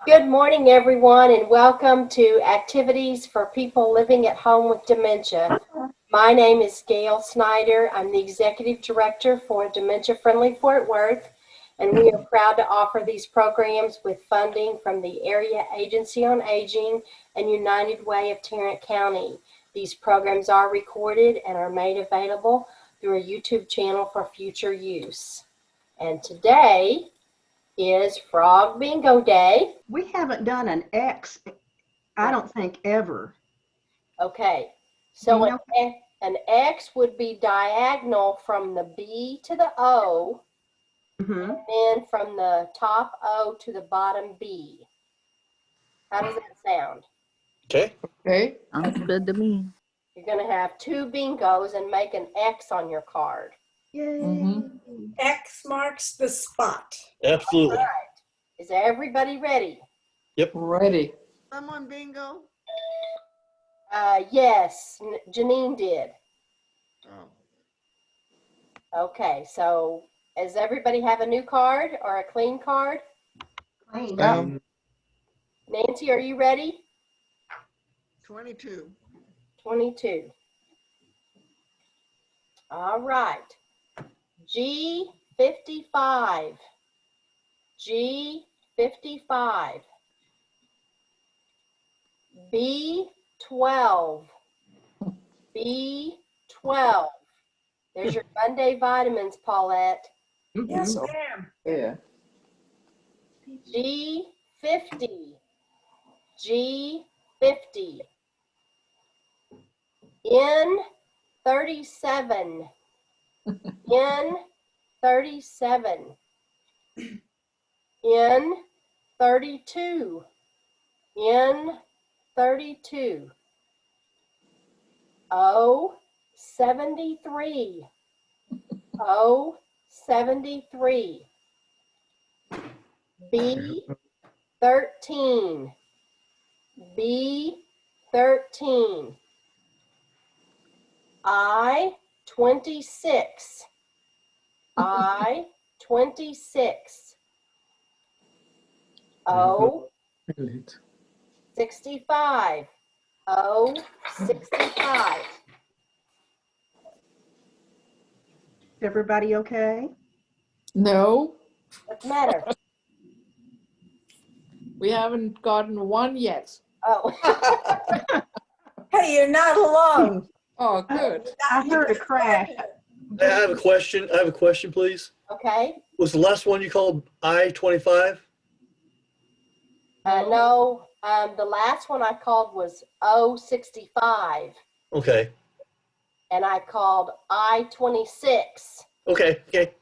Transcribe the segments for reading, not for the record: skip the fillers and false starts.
Good morning, everyone, and welcome to Activities for People Living at Home with Dementia. My name is Gail Snyder. I'm the Executive Director for Dementia Friendly Fort Worth, and we are proud to offer these programs with funding from the Area Agency on Aging and United Way of Tarrant County. These programs are recorded and are made available through a YouTube channel for future use. And today is Frog Bingo Day. We haven't done an X, I don't think, ever. Okay, so an X would be diagonal from the B to the O, and then from the top O to the bottom B. How does that sound? Okay. Sounds good to me. You're going to have two bingos and make an X on your card. Yay. X marks the spot. Absolutely. All right. Is everybody ready? Yep. Ready. Someone bingo? Yes, Janine did. Oh. Okay, so does everybody have a new card or a clean card? Clean. Nancy, are you ready? 22. 22. All right. G55. G55. B12. B12. There's your Monday vitamins, Paulette. Yes, ma'am. Yeah. G50. G50. N37. N37. N32. N32. O73. O73. B13. B13. I26. I26. O65. O65. Everybody okay? No, What's the matter? we haven't gotten one yet. Oh. Hey, you're not alone. Oh, good. I heard a crash. I have a question. Please. Okay. Was the last one you called I-25? No, the last one I called was O65, Okay. and I called I26. Okay.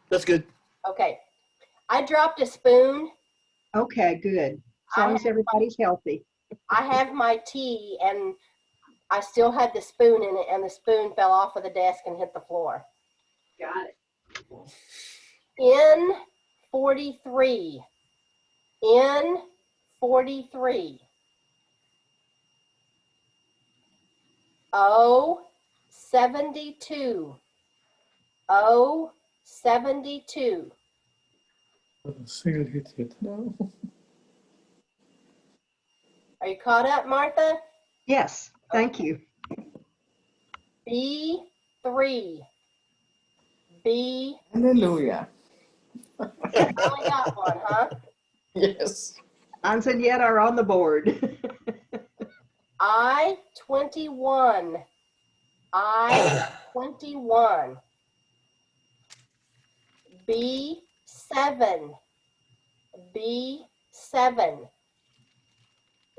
That's good. Okay. I dropped a spoon. Okay, good. As long as everybody's healthy. I have my tea, and I still had the spoon in it, and the spoon fell off of the desk and hit the floor. Got it. N43. N43. O72. O72. Single hit yet. No. Are you caught up, Martha? Yes, thank you. B3. B. Hallelujah. Only got one, huh? Yes. Ons and yet are on the board. I21. I21. B7. B7.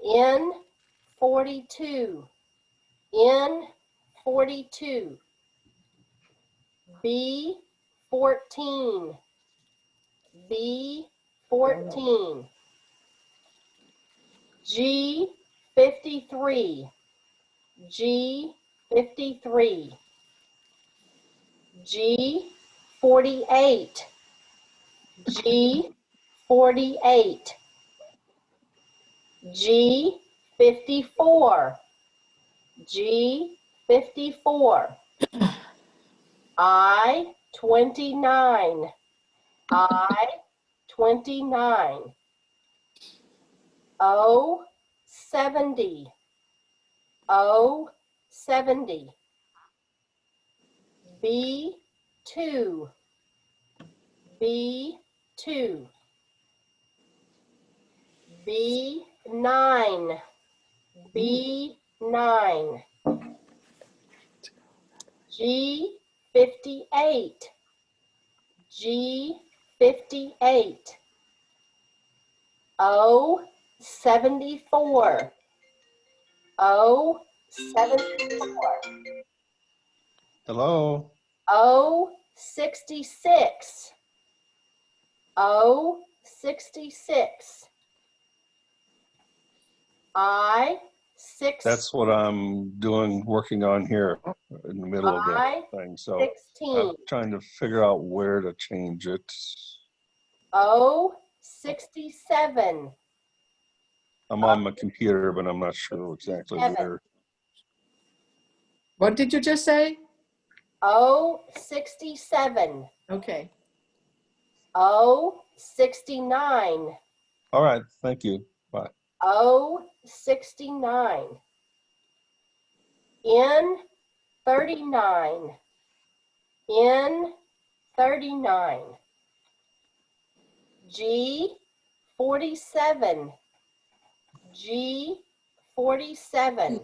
N42. N42. B14. B14. G53. G53. G48. G48. G54. G54. I29. I29. O 70. O 70. B 2. B 2. B 9. B 9. G 58. G 58. O 74. O 74. Hello? O 66. O 66. I 6. That's what I'm doing, working on here in the middle of the I thing. So 16. I'm trying to figure out where to change it. O 67. I'm on my computer, but I'm not sure exactly 7. where. What did you just say? O 67. Okay. O 69. All right, thank you. Bye. O 69. N 39. N 39. G 47. G 47.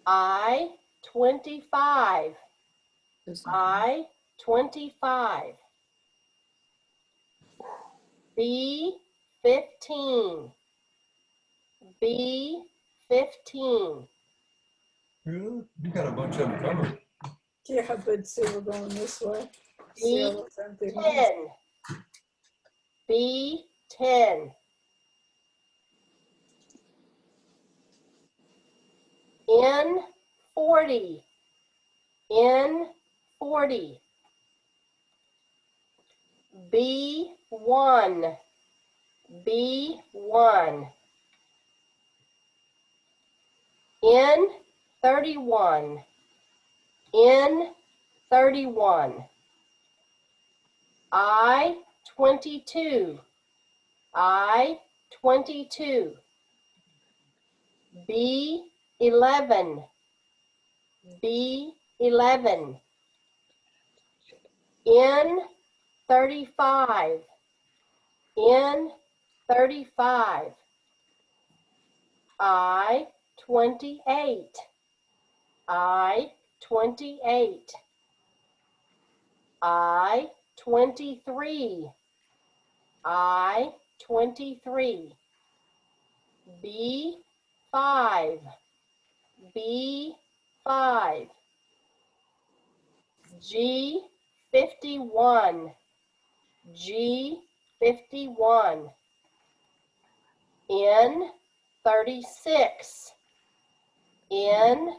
I 25. I 25. B 15. B 15. Really? You got a bunch of them covered. Yeah, but see, we're going this way. See all those empty ones? 10. B 10. N 40. N 40. B 1. B 1. N 31. N 31. I 22. I 22. B 11. B 11. N 35. N 35. I 28. I 28. I 23. I 23. B 5. B 5. G 51. G 51. N 36. N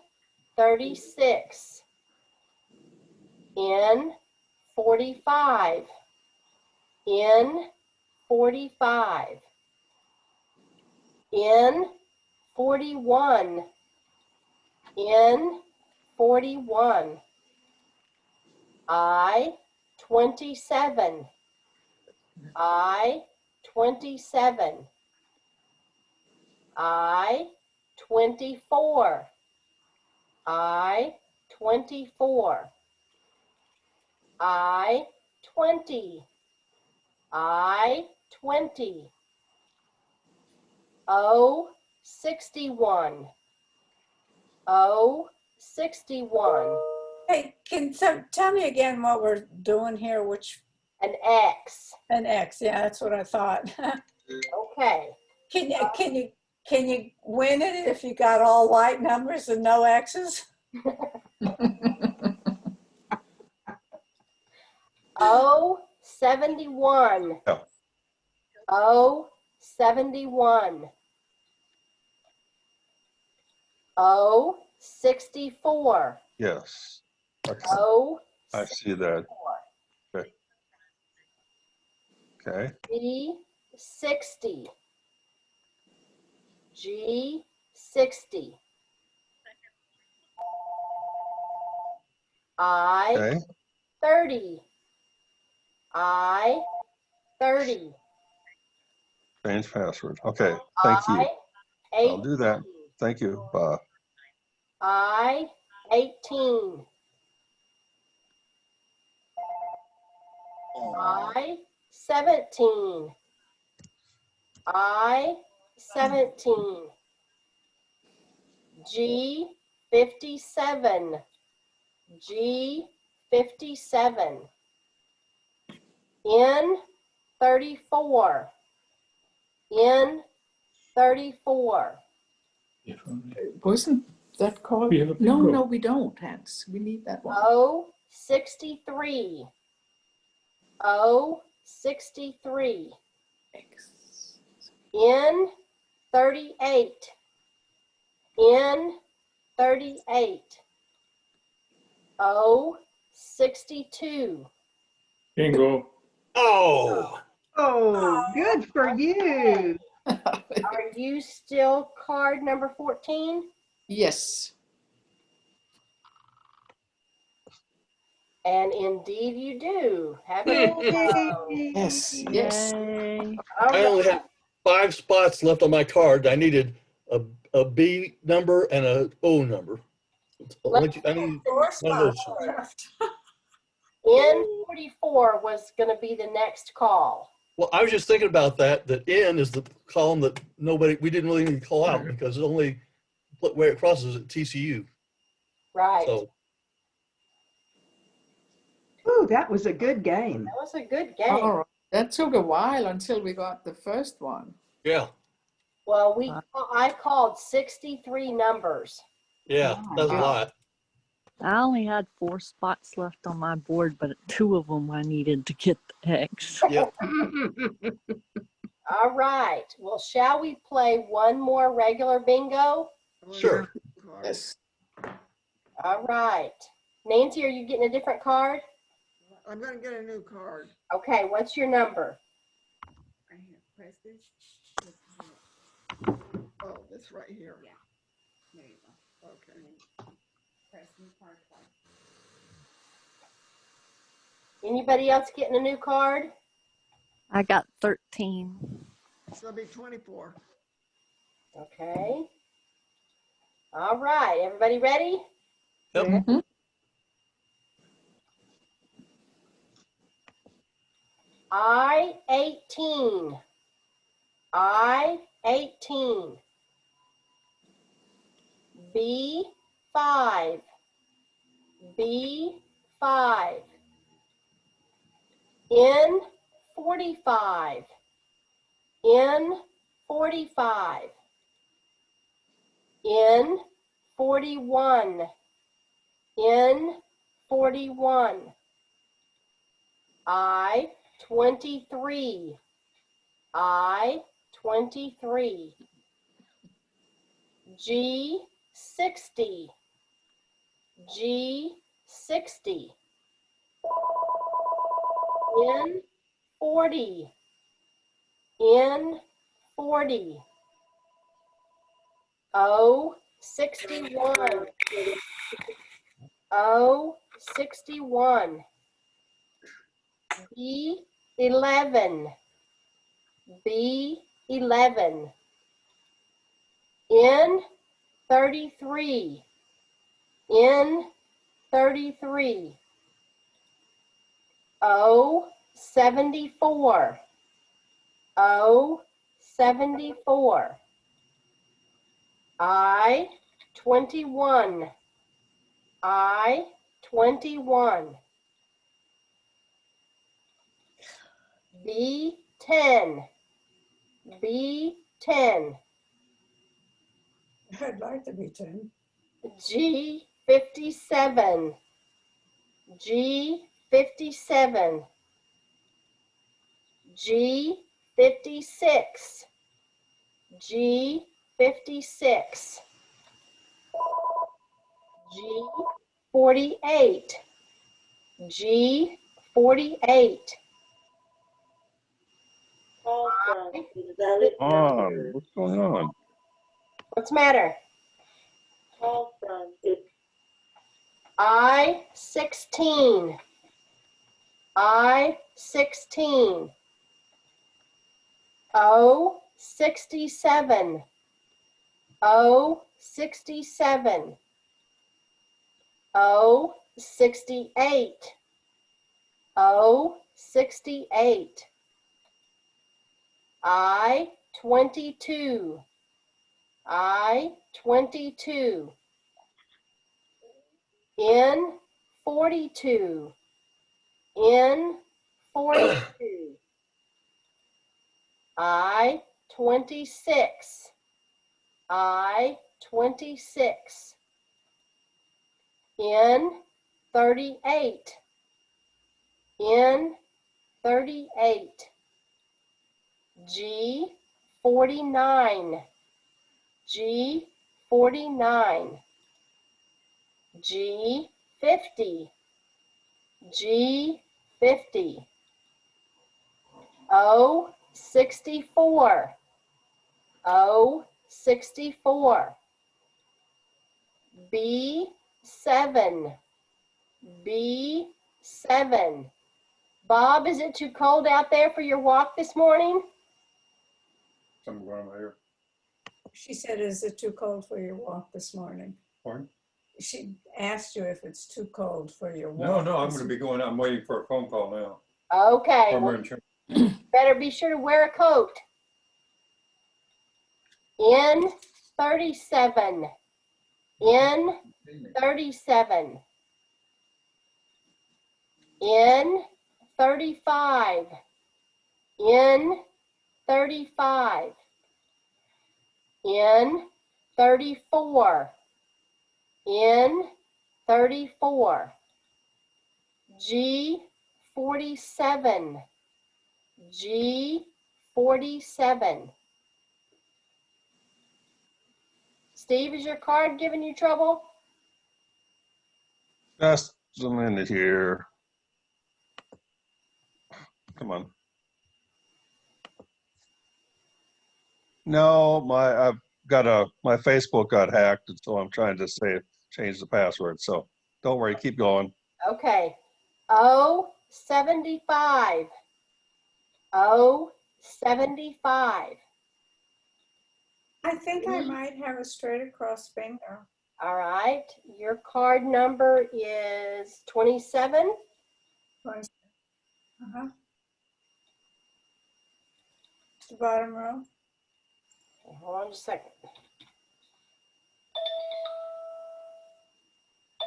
36. N 45. N 45. N 41. N 41. I 27. I 27. I 24. I 24. I 20. I 20. O 61. O 61. Hey, tell me again what we're doing here, which, An X. an X, yeah, that's what I thought. Okay. Can you win it if you got all white numbers and no X's? O 71. Yeah. O 71. O 64. Yes. Okay. O I see that. Okay. G 60. G 60. I Okay. 30. I 30. Change password. Okay, thank you. I'll do that. Thank you. I-18. I-17. I-17. G-57. G-57. N-34. N-34. Wasn't that called? We have a No, bingo. no, we don't, Hans. We need that one. O-63. O-63. X. N-38. N-38. O-62. Bingo. Oh, Oh, good for you. Are you still card number 14? Yes. And indeed you do. Have a Yes. Yes. Yay. I only had 5 spots left on my card. I needed a B number and a O number. I need Four one of those. spots left. N44 was going to be the next call. Well, I was just thinking about that N is the column that we didn't really need to call out because it only where it crosses at TCU. Right. So, Ooh, that was a good game. That was a good game. All right. That took a while until we got the first one. yeah, Well, I called 63 numbers. yeah, that's a lot. I only had 4 spots left on my board, but 2 of them I needed to get the X. Yep. All right. Well, shall we play one more regular bingo? Sure. Yes. All right. Nancy, are you getting a different card? I'm gonna get a new card. Okay, what's your number? Right here, press this. Oh, this right here. Yeah. There you go. Okay. Press new card twice. Anybody else getting a new card? I got 13. It's gonna be 24. Okay. All right. Everybody ready? Yep. Mhm. I-18. I-18. B5. B5. N45. N45. N41. N41. I-23. I-23. G60. G60. N40. N40. O61. O61. B11. B11. N33. N33. O74. O74. I-21. I-21. B10. B10. I'd like to be 10. G57. G57. G56. G56. G48. G48. What's going on? What's the matter? I-16. I-16. O67. O67. O68. O68. I22. I22. N42. N42. I26. I26. N38. N38. G49. G49. G50. G50. O64. O64. B7. B7. Bob, is it too cold out there for your walk this morning? Something going on here. She said, is it too cold for your walk this morning? Pardon? She asked you if it's too cold for your walk. No, I'm gonna be going out. I'm waiting for a phone call now. Okay, Farmer well, insurance. better be sure to wear a coat. N37. N37. N35. N35. N34. N34. G47. G47. Steve, is your card giving you trouble? Just a minute here. Come on. No, my Facebook got hacked, and so I'm trying to change the password. So don't worry, keep going. Okay. O75. O75. I think I might have a straight across bingo. All right. Your card number is 27. Uh-huh. The bottom row. Okay, hold on just a second.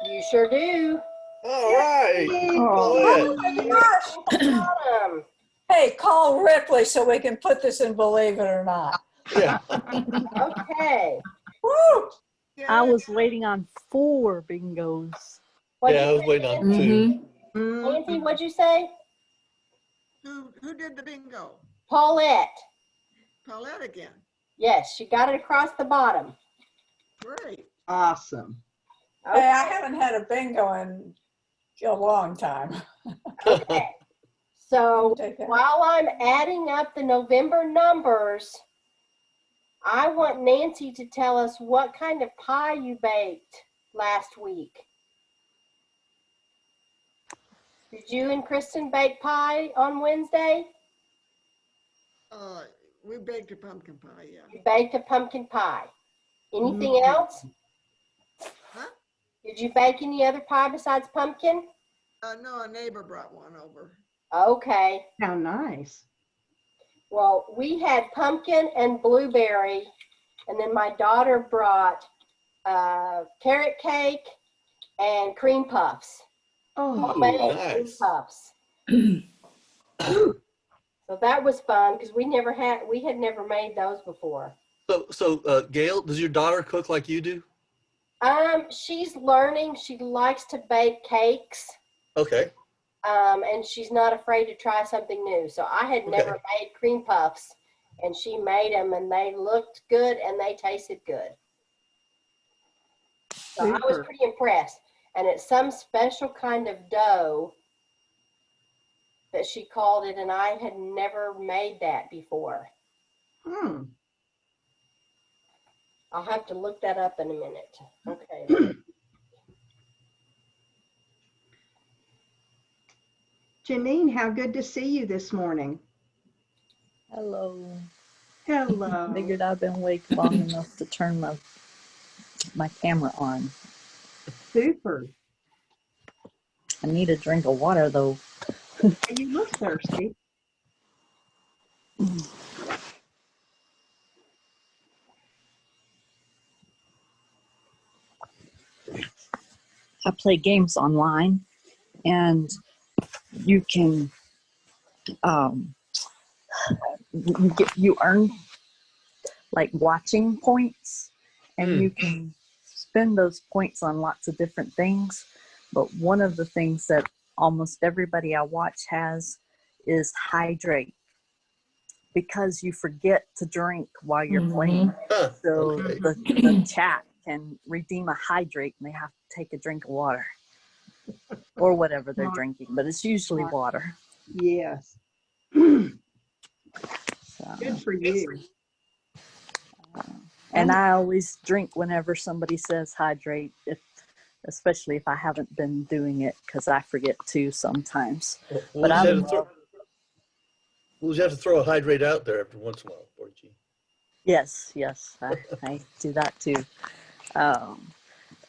You sure do. All right. Oh, Bottom. Hey, call Ripley so we can put this in Believe It or Not. Yeah. Okay. Woo! I was waiting on 4 bingos. What'd Yeah, I you was say, waiting on Nancy? two. Nancy, what'd you say? Who did the bingo? Paulette. Paulette again. Yes, she got it across the bottom. Great. Awesome. Hey, I haven't had a bingo in a long time. Okay. So Take that. while I'm adding up the November numbers, I want Nancy to tell us what kind of pie you baked last week. Did you and Kristen bake pie on Wednesday? We baked a pumpkin pie, yeah. You baked a pumpkin pie. Anything else? Huh? Did you bake any other pie besides pumpkin? No, a neighbor brought one over. Okay. How nice. Well, we had pumpkin and blueberry, and then my daughter brought carrot cake and cream puffs. Oh, Homemade cream nice. puffs. So that was fun because we had never made those before. So Gail, does your daughter cook like you do? She's learning. She likes to bake cakes. Okay. And she's not afraid to try something new. So I had never made cream puffs, and she made them, and they looked good and they tasted good. So I was pretty impressed. And it's some special kind of dough that she called it, and I had never made that before. I'll have to look that up in a minute. Okay. Janine, how good to see you this morning. Hello. Hello. Figured I've been awake long enough to turn my camera on. Super. I need a drink of water though. And you look thirsty. I play games online, and you can you earn like watching points, and you can spend those points on lots of different things. But one of the things that almost everybody I watch has is hydrate, because you forget to drink while you're playing. Huh, So okay. the chat can redeem a hydrate, and they have to take a drink of water or whatever they're drinking, but it's usually water. Yes. So, Good for you. and I always drink whenever somebody says hydrate, especially if I haven't been doing it, because I forget to sometimes. We'll But I just have to love, throw, we'll just have to throw a hydrate out there every once in a while for you. yes, I do that too.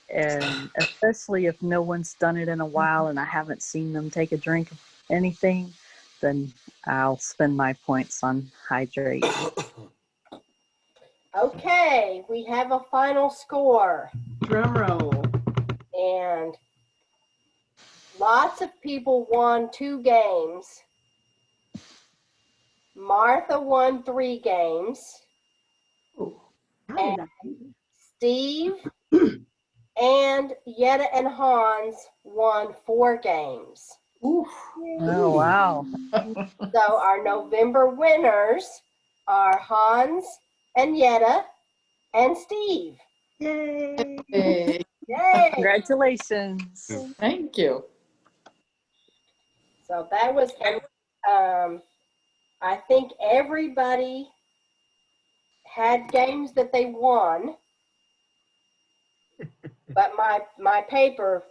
And especially if no one's done it in a while and I haven't seen them take a drink of anything, then I'll spend my points on hydrate. Okay, we have a final score, Drum roll. and lots of people won 2 games. Martha won 3 games. How did I do Steve and Yetta and Hans won 4 games. Oof. Oh, wow. So our November winners are Hans and Yetta and Steve. Yay. Hey, Yay! Congratulations. thank you. So that was, I think everybody had games that they won, but my paper,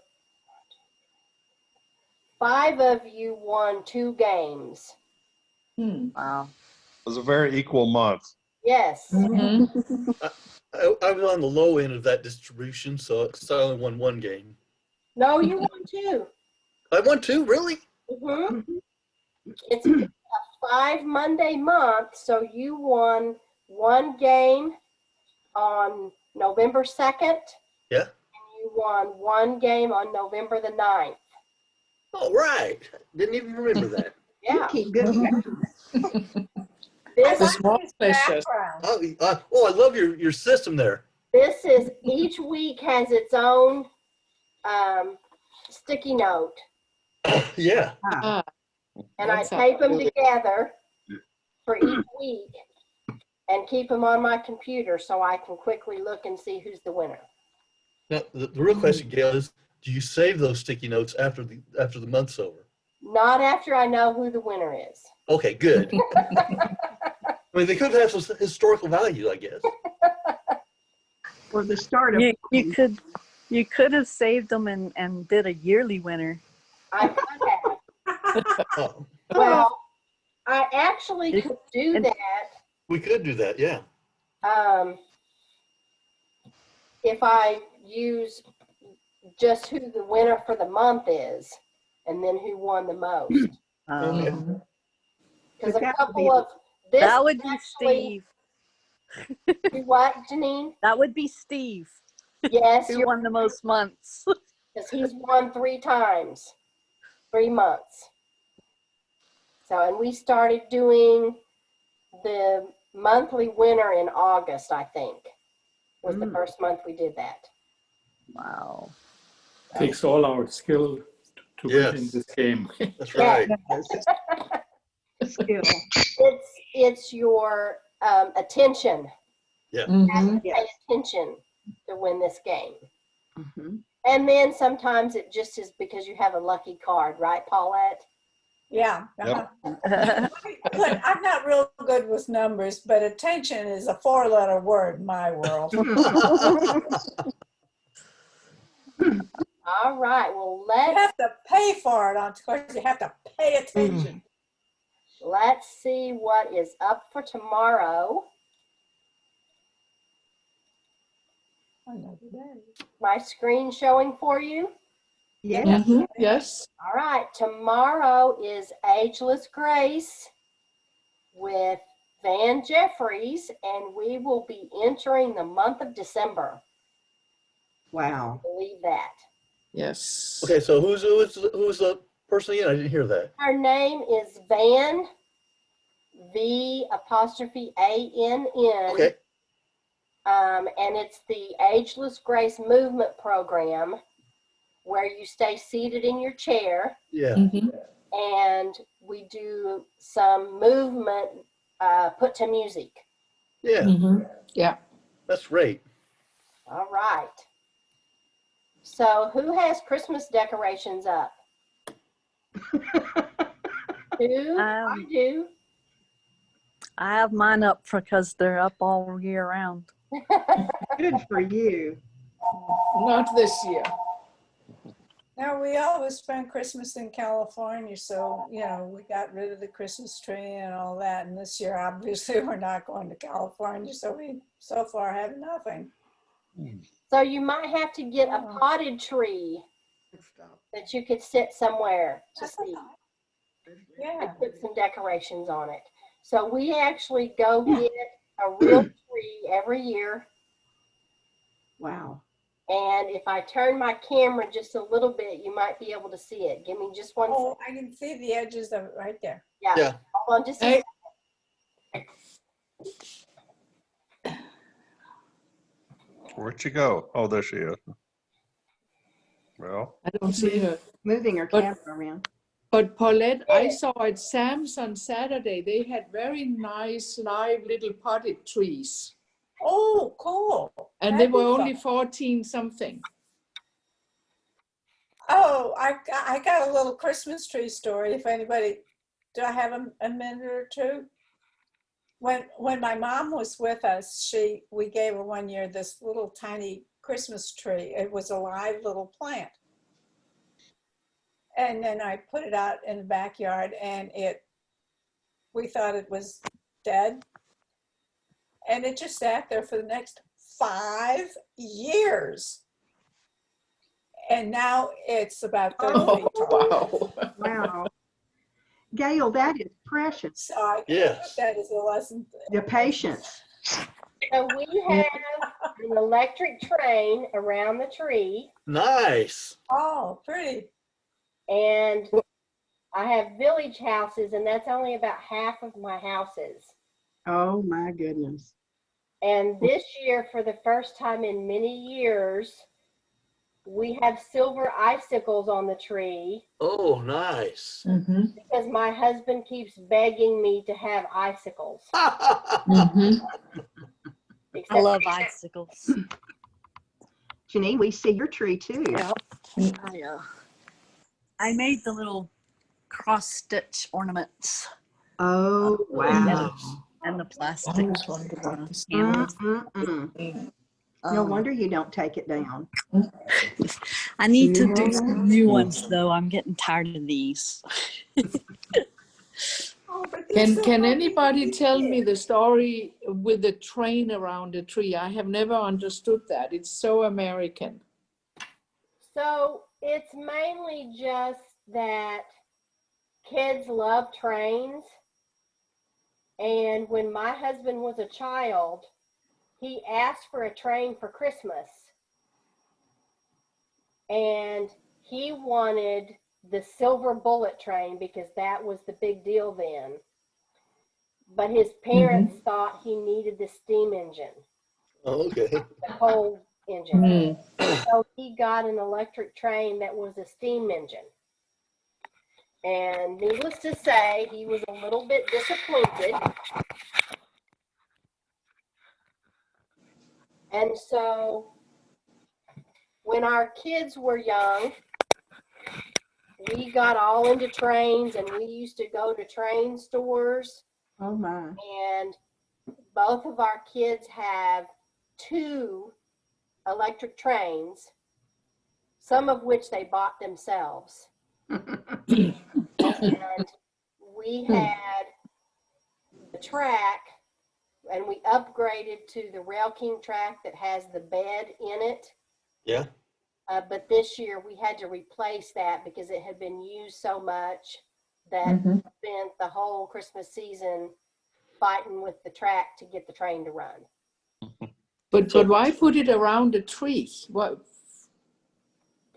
5 of you won 2 games. Wow. It was a very equal month. Yes. Mhm. I was on the low end of that distribution, so I only won 1 game. No, you won 2. I won 2, really? Mm-hmm. It's a 5 Monday month, so you won 1 game on November 2nd. Yeah. And you won 1 game on November the 9th. All right. Didn't even remember that. You Yeah. keep good records. This, The small pleasures. I love your system there. this is, each week has its own sticky note. Yeah. Ah, And I that's how- tape them together for each week and keep them on my computer so I can quickly look and see who's the winner. Now, the real question, Gail, is do you save those sticky notes after the month's over? Not after I know who the winner is. Okay, good. I mean, they could have some historical value, I guess. For the start of You could have saved them and did a yearly winner. I could have. Oh, Well, I actually could do that we could do that, yeah. if I use just who the winner for the month is and then who won the most. Okay. Because But a that would couple be- of this That would be actually, Steve. do what, Janine? That would be Steve, Yes, who won the most months. because he's won 3 times, 3 months. So, and we started doing the monthly winner in August, I think, was the first month we did that. Wow. Takes all our skill to win in Yes. this game. That's right. skill. It's your attention. Yeah. You have to Mhm. pay attention to win this game. Mhm. And then sometimes it just is because you have a lucky card, right, Paulette? Yeah. Yep. Look, I'm not real good with numbers, but attention is a 4-letter word in my world. All right, well, You have to pay for it, of course. You have to pay attention. let's see what is up for tomorrow. Another day. My screen showing for you? Yes. Yes. All right, tomorrow is Ageless Grace with Van Jeffries, and we will be entering the month of December. Wow. Believe that. Yes. Okay, so who's the person again? I didn't hear that. Her name is Van, V''ANN. Okay. And it's the Ageless Grace Movement Program where you stay seated in your chair Yeah. and we do some movement put to music. Yeah. Yeah. That's great. All right. So who has Christmas decorations up? Who? I do. I have mine up because they're up all year round. Good for you. Not this year. Now, we always spend Christmas in California, so, we got rid of the Christmas tree and all that. And this year, obviously, we're not going to California, so we so far have nothing. So you might have to get a potted tree that you could sit somewhere to see. Yeah. And put some decorations on it. So we actually go get a real tree every year. Wow. And if I turn my camera just a little bit, you might be able to see it. Give me just one second. Oh, I can see the edges of it right there. Yeah. Yeah. Hold on just a Hey. second. Where'd she go? Oh, there she is. Well, I don't see her. Moving her But- camera around. But Paulette, I Yeah. saw at Sam's on Saturday, they had very nice live little potted trees. Oh, cool. And That'd they were be only fun. 14 something. Oh, I got a little Christmas tree story. If anybody, do I have a minute or two? When my mom was with us, we gave her one year this little tiny Christmas tree. It was a live little plant. And then I put it out in the backyard and we thought it was dead. And it just sat there for the next 5 years. And now it's about 30 feet tall. Wow. Wow. Gail, that is precious. So I Yes. that is a lesson. The patience. So we have an electric train around the tree, Nice. Oh, pretty. and I have village houses, and that's only about half of my houses. Oh my goodness. And this year, for the first time in many years, we have silver icicles on the tree Oh, nice. because my husband keeps begging me to have icicles. I Except love icicles. Janine, we see your tree too. I made the little cross stitch ornaments Oh, wow. and the plastic. I always wondered about this. Mm-mm-mm. No wonder you don't take it down. I need to do some new ones though. I'm getting tired of these. Oh, but they're so Can happy anybody to be tell here. me the story with the train around the tree? I have never understood that. It's so American. So it's mainly just that kids love trains. And when my husband was a child, he asked for a train for Christmas. And he wanted the silver bullet train because that was the big deal then. But his parents thought he needed the steam engine, Oh, okay. the coal engine. So he got an electric train that was a steam engine. And needless to say, he was a little bit disappointed. And so when our kids were young, we got all into trains and we used to go to train stores. Oh my. And both of our kids have 2 electric trains, some of which they bought themselves. And we had the track and we upgraded to the Rail King track that has the bed in it. Yeah. But this year we had to replace that because it had been used so much that Mhm. we spent the whole Christmas season fighting with the track to get the train to run. But why put it around a tree? What?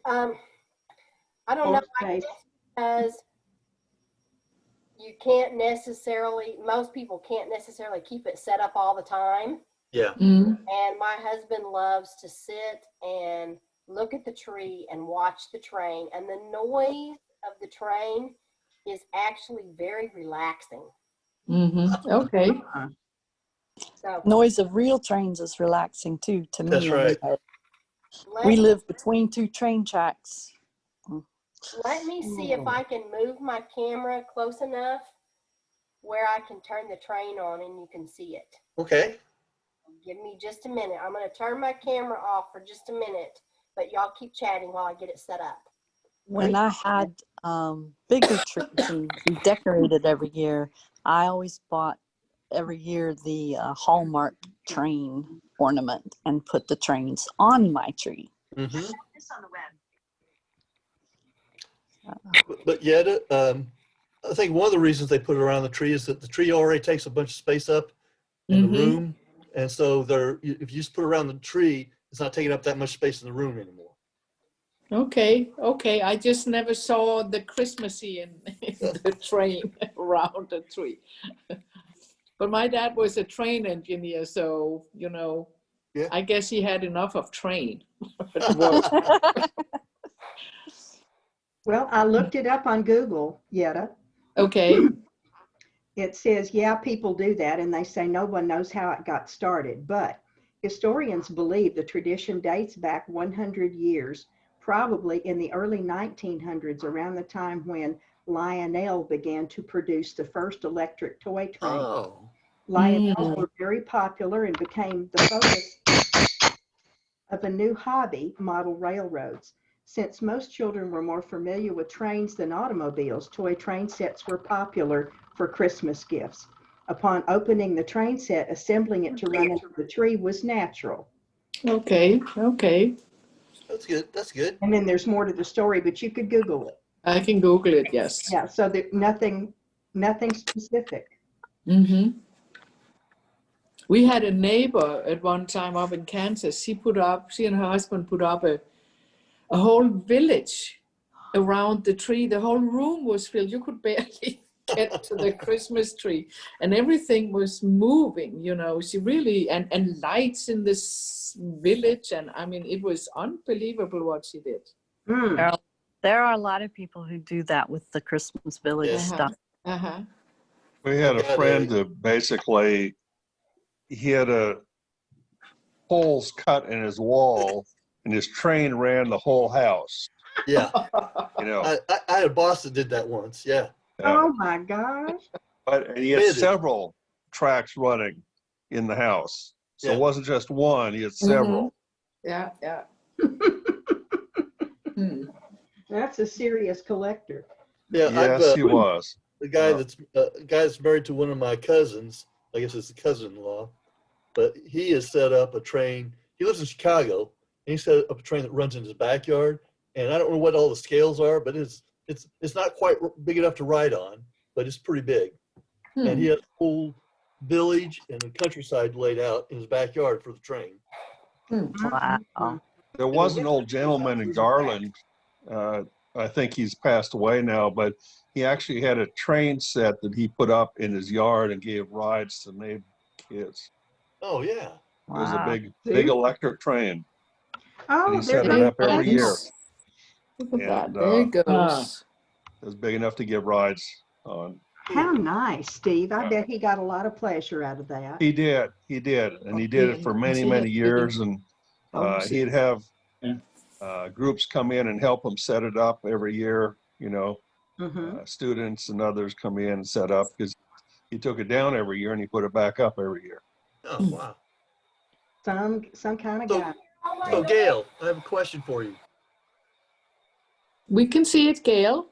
I don't know, I Space. guess because you can't necessarily, most people can't necessarily keep it set up all the time. Yeah. Mm. And my husband loves to sit and look at the tree and watch the train. And the noise of the train is actually very relaxing. Mm-hmm. Okay. So Noise of real trains is relaxing too, to me. That's right. Anyway. let, We live between two train tracks. let me see if I can move my camera close enough where I can turn the train on and you can see it. Okay. Give me just a minute. I'm going to turn my camera off for just a minute, but y'all keep chatting while I get it set up. When I had bigger trees and we decorated every year, I always bought every year the Hallmark train ornament and put the trains on my tree. Mm-hmm. But yet, I think one of the reasons they put it around the tree is that the tree already takes a bunch of space up in Mm-hmm. the room. And so if you just put it around the tree, it's not taking up that much space in the room anymore. Okay. Okay. I just never saw the Christmassy in the train around the tree. But my dad was a train engineer, so Yeah. I guess he had enough of train at work. Well, I looked it up on Google, Yetta. Okay. It says, yeah, people do that, and they say no one knows how it got started. But historians believe the tradition dates back 100 years, probably in the early 1900s, around the time when Lionel began to produce the first electric toy train. Oh. Lionels were very popular and became the focus of a new hobby, model railroads. Since most children were more familiar with trains than automobiles, toy train sets were popular for Christmas gifts. Upon opening the train set, assembling it to run into the tree was natural. Okay. Okay. That's good. That's good. And then there's more to the story, but you could Google it. I can Google it. Yes. Yeah, so that nothing specific. Mm-hmm. We had a neighbor at one time up in Kansas. She and her husband put up a whole village around the tree. The whole room was filled. You could barely get to the Christmas tree, and everything was moving. She really and lights in this village, and I mean, it was unbelievable what she did. Mm. There are a lot of people who do that with the Christmas village Yeah. stuff. Uh-huh. We had a I got friend that basically, he had holes cut in his wall and his train ran the whole house. Yeah. You know, I had a boss that did that once. Yeah. Oh my gosh. But he had several tracks running in the house. So Yeah. it wasn't just one, he had several. Yeah, yeah. Hmm. That's a serious collector. Yeah. Yes, he was. The guy that's married to one of my cousins, I guess it's a cousin-in-law, but he has set up a train. He lives in Chicago, and he set up a train that runs in his backyard. And I don't know what all the scales are, but it's not quite big enough to ride on, but it's pretty big. And he has a whole village and the countryside laid out in his backyard for the train. Wow. There was an old gentleman in Garland, I think he's passed away now, but he actually had a train set that he put up in his yard and gave rides to neighbor kids. Oh, yeah. It was a Wow. big electric train. Oh, And he there's set it up every Nice. year. Look at that. And There it goes. it was big enough to give rides on. How nice, Steve. I bet he got a lot of pleasure out of that. He did. And he did it for many, many years. And he'd have groups come in and help him set it up every year. Students and others come in and set up because he took it down every year and he put it back up every year. Oh, wow. Some kind of guy. So Gail, I have a question for you. We can see it, Gail.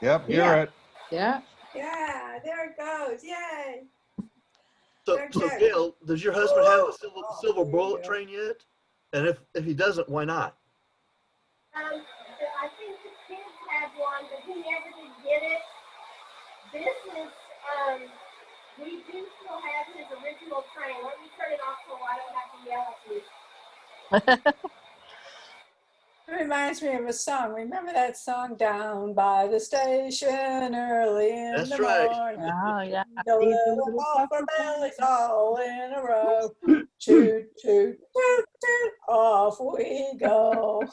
Yep, hear Yeah. it. Yeah. Yeah, there it goes. Yay. Yay. So Okay. Gail, does your husband have a Oh, silver bullet yeah. train yet? And if he doesn't, why not? I think the kids have one, but he never did get it. This is, we do still have his original train. Let me turn it off so I don't have to yell at you. It reminds me of a song. Remember that song, Down by the Station early in That's the right. morning? Oh, yeah. The These little little puffer puffer bellies all in a row. Toot, toot, toot, toot, off we go.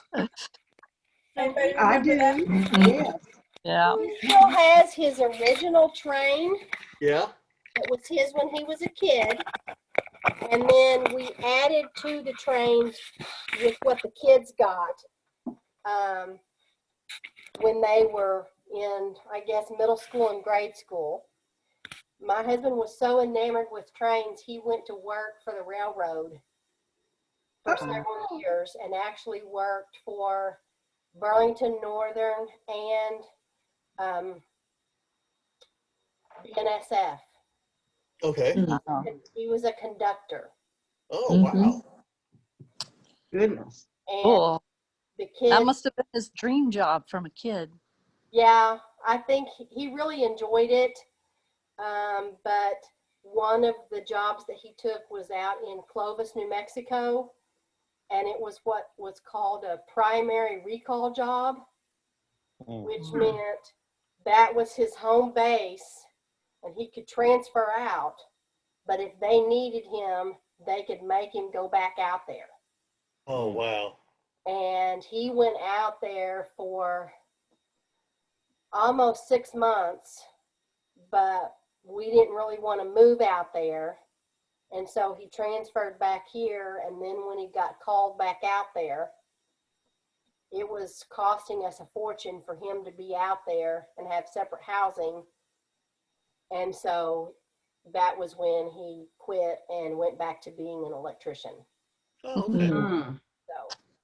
Anybody I remember that? do. Mhm. Yes. Yeah. He still has his original train. Yeah. It was his when he was a kid. And then we added to the trains with what the kids got when they were in, I guess, middle school and grade school. My husband was so enamored with trains, he went to work for the railroad for several years and actually worked for Burlington Northern and BNSF. Okay. Uh-huh. He was a conductor. Oh, Mhm. wow. Goodness. And Cool. the That kids, must have been his dream job from a kid. yeah, I think he really enjoyed it. But one of the jobs that he took was out in Clovis, New Mexico, and it was what was called a primary recall job, which meant that was his home base and he could transfer out. But if they needed him, they could make him go back out there. Oh, wow. And he went out there for almost 6 months, but we didn't really want to move out there. And so he transferred back here. And then when he got called back out there, it was costing us a fortune for him to be out there and have separate housing. And so that was when he quit and went back to being an electrician. Oh, okay. Mm.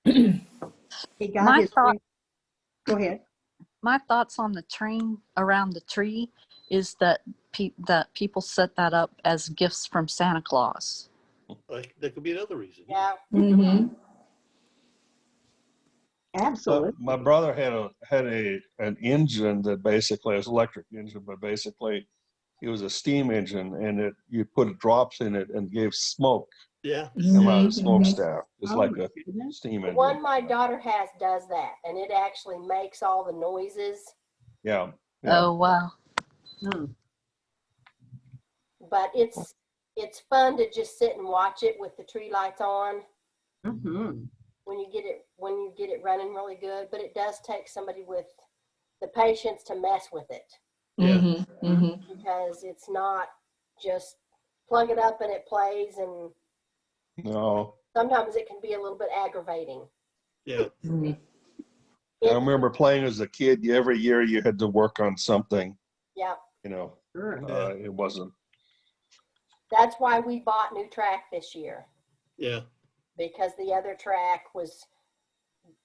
So He got My his. thought, Go ahead. my thoughts on the train around the tree is that that people set that up as gifts from Santa Claus. That could be another reason. yeah, Mhm. Absolutely. My brother had an engine that basically was electric engine, but basically it was a steam engine, and you put drops in it and gave smoke Yeah. come out of the Mhm. smokestack. It's Oh, like my a goodness. steam the engine. one my daughter has does that, and it actually makes all the noises. Yeah. Yeah. Oh, wow. Mm. But it's fun to just sit and watch it with the tree lights on Mm-hmm. when you get it running really good. But it does take somebody with the patience to mess with it, Yeah. Mhm. Mhm. because it's not just plug it up and it plays, and No. sometimes it can be a little bit aggravating. Yeah. Mhm. I remember playing as a kid. Every year you had to work on something. Yeah, You know, Sure. it wasn't. that's why we bought new track this year, Yeah. because the other track was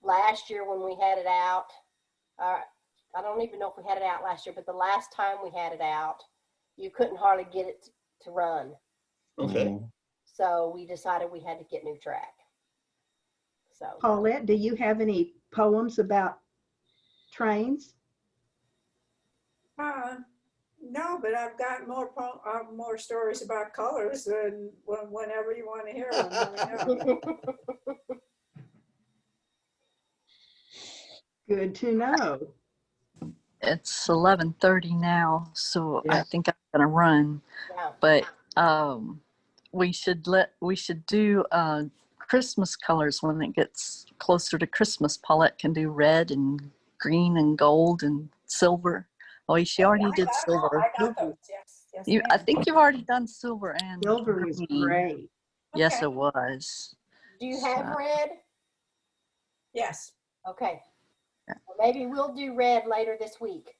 last year when we had it out. I don't even know if we had it out last year, but the last time we had it out, you couldn't hardly get it to run. Okay. Mhm. So we decided we had to get new track. So Paulette, do you have any poems about trains? No, but I've got more stories about colors than whenever you want to hear them. Let me know. Good to know. It's 11:30 now, so I Yeah. think I'm gonna run. yeah, But we should do Christmas colors when it gets closer to Christmas. Paulette can do red and green and gold and silver. Oh, she already did silver. I got those. Yes, yes, I ma'am. think you've already done silver and Silver was green. great. Yes, Okay. it was. do you have So, red? Yes. Okay. Yeah. Well, maybe we'll do red later this week.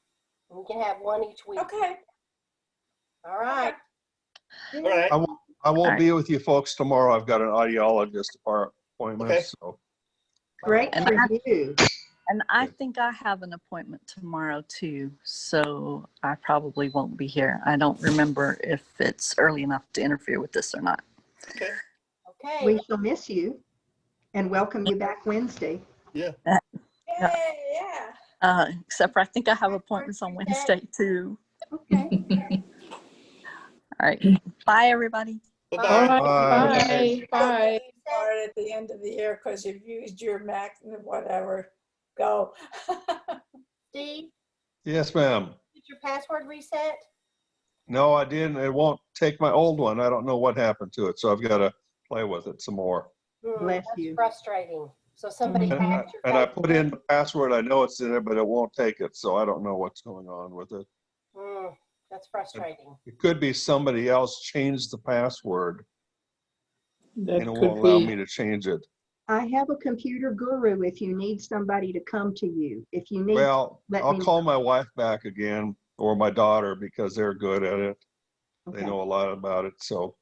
We can have one each week. Okay. All right. All right. I won't Alright. be with you folks tomorrow. I've got an audiologist appointment. Okay. So Great And for you. And I Good. think I have an appointment tomorrow too, so I probably won't be here. I don't remember if it's early enough to interfere with this or not. Okay. Okay. We shall miss you and welcome you back Wednesday. Yeah. Yeah. Except for I think I have appointments on Wednesday too. Okay. All right. Bye, everybody. All Bye-bye. right, Bye. bye, bye. Start at the end of the year because you've used your max, whatever. Go. Steve, Yes, ma'am. did your password reset? No, I didn't. It won't take my old one. I don't know what happened to it, so I've got to play with it some more. Bless That's you. frustrating. So somebody Mhm. hacked your And I Facebook. put in the password. I know it's in there, but it won't take it, so I don't know what's going on with it. That's frustrating. It could be somebody else changed the password and That it could won't allow be. me to change it. I have a computer guru if you need somebody to come to you. If you need, Well, let I'll me call know. my wife back again or my daughter because they're good at it. They Okay. know a lot about it. So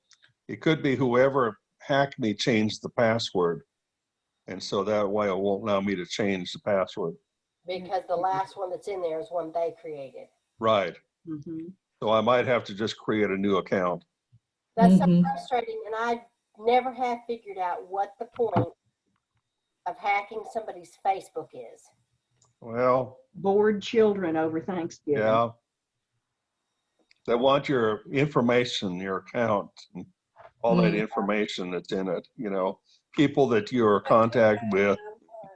it could be whoever hacked me changed the password. And so that way it won't allow me to change the password. Because the last one that's in there is one they created. Right. Mhm. So I might have to just create a new account. That's so Mhm. frustrating, and I never have figured out what the point of hacking somebody's Facebook is. Well, Bored children over Thanksgiving. yeah. They want your information, your account, and all that Mm. information that's in it, you know, people that you're in contact with,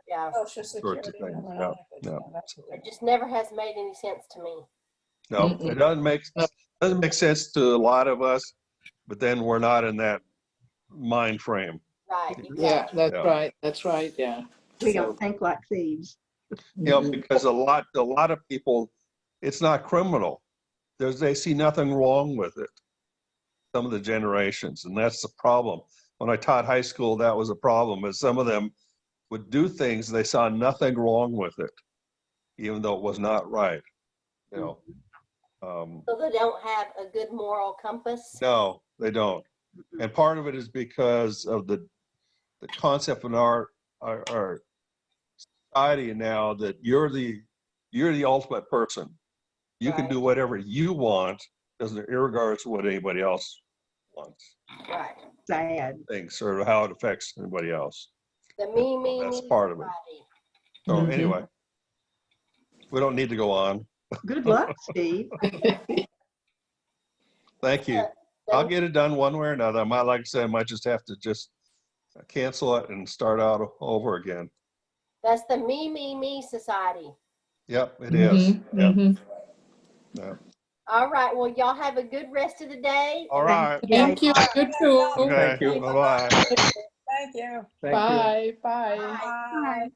Yeah, Social sorts of security things. number. Yeah, all that good yeah. stuff. That's So, it just never has made any sense to me. no, Mm-mm. it doesn't make sense to a lot of us, but then we're not in that mind frame. Right, Yeah, exactly. that's Yeah. right. That's right. Yeah. We So, don't think like thieves. you know, Mhm. because a lot of people, it's not criminal. They see nothing wrong with it. Some of the generations, and that's the problem. When I taught high school, that was a problem. Is some of them would do things they saw nothing wrong with it, even though it was not right. You know, So they don't have a good moral compass. no, they don't. And part of it is because of the concept in our society now that you're the ultimate person. You can Right. do whatever you want, doesn't regardless of what anybody else wants, Right. Sad. thinks, or how it affects anybody else. The me, me, That's me part of it. society. So Mhm. anyway, we don't need to go on. Good luck, Steve. Thank you. I'll get it done one way or another. I might, like I said, I might just have to just cancel it and start out over again. That's the me, me, me society. Yep, it is. Mhm. Yep. Mhm. Yep. All right. Well, y'all have a good rest of the day. All Thank right. you, Thank you. guys. You too. Okay. Thank you. Bye-bye. Thank you. Thank you. Bye. Bye. Bye. Bye. Bye.